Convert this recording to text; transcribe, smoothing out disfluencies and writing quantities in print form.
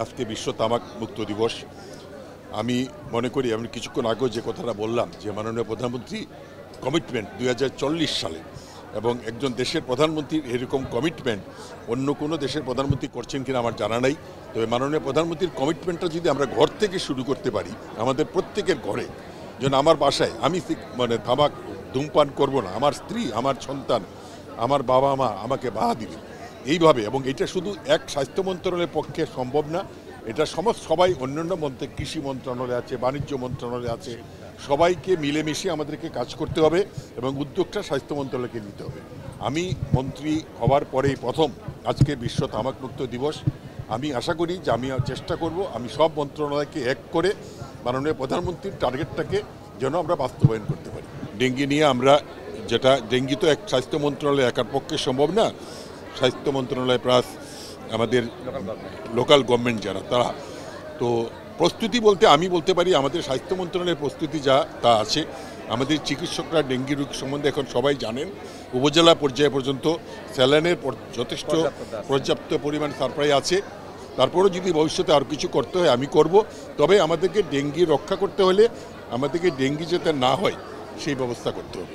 আজকে বিশ্ব তামাক মুক্ত দিবস। আমি মনে করি আমি কিছুক্ষণ আগেও যে কথাটা বললাম যে মাননীয় প্রধানমন্ত্রী কমিটমেন্ট 2040 সালে, এবং একজন দেশের প্রধানমন্ত্রীর এরকম কমিটমেন্ট অন্য কোনো দেশের প্রধানমন্ত্রী করছেন কিনা আমার জানা নাই। তবে মাননীয় প্রধানমন্ত্রীর কমিটমেন্টটা যদি আমরা ঘর থেকে শুরু করতে পারি, আমাদের প্রত্যেকের ঘরে, যেন আমার বাসায় আমি তামাক ধূমপান করব না, আমার স্ত্রী, আমার সন্তান, আমার বাবা মা আমাকে বাধা দিবে এইভাবে, এবং এটা শুধু এক স্বাস্থ্য মন্ত্রণালয়ের পক্ষে সম্ভব না, এটা সবাই অন্যান্য কৃষি মন্ত্রণালয় আছে, বাণিজ্য মন্ত্রণালয় আছে, সবাইকে মিলেমিশে আমাদেরকে কাজ করতে হবে এবং উদ্যোগটা স্বাস্থ্য মন্ত্রণালয়কে নিতে হবে। আমি মন্ত্রী হওয়ার পরেই প্রথম আজকে বিশ্ব তামাকমুক্ত দিবস। আমি আশা করি যে আমি চেষ্টা করব আমি সব মন্ত্রণালয়কে এক করে মাননীয় প্রধানমন্ত্রীর টার্গেটটাকে যেন আমরা বাস্তবায়ন করতে পারি। ডেঙ্গি নিয়ে আমরা ডেঙ্গি তো এক স্বাস্থ্য মন্ত্রণালয় একার পক্ষে সম্ভব না, স্বাস্থ্য মন্ত্রণালয় প্লাস আমাদের লোকাল গভর্নমেন্ট যারা তারা, তো প্রস্তুতি বলতে আমি বলতে পারি আমাদের স্বাস্থ্য মন্ত্রণালয়ের প্রস্তুতি তা আছে। আমাদের চিকিৎসকরা ডেঙ্গি রোগ সম্বন্ধে এখন সবাই জানেন, উপজেলা পর্যায়ে পর্যন্ত স্যালাইনের যথেষ্ট পর্যাপ্ত পরিমাণ সাপ্লাই আছে। তারপরেও যদি ভবিষ্যতে আর কিছু করতে হয় আমি করব, তবে আমাদেরকে ডেঙ্গি রক্ষা করতে হলে আমাদেরকে ডেঙ্গি যাতে না হয় সেই ব্যবস্থা করতে হবে।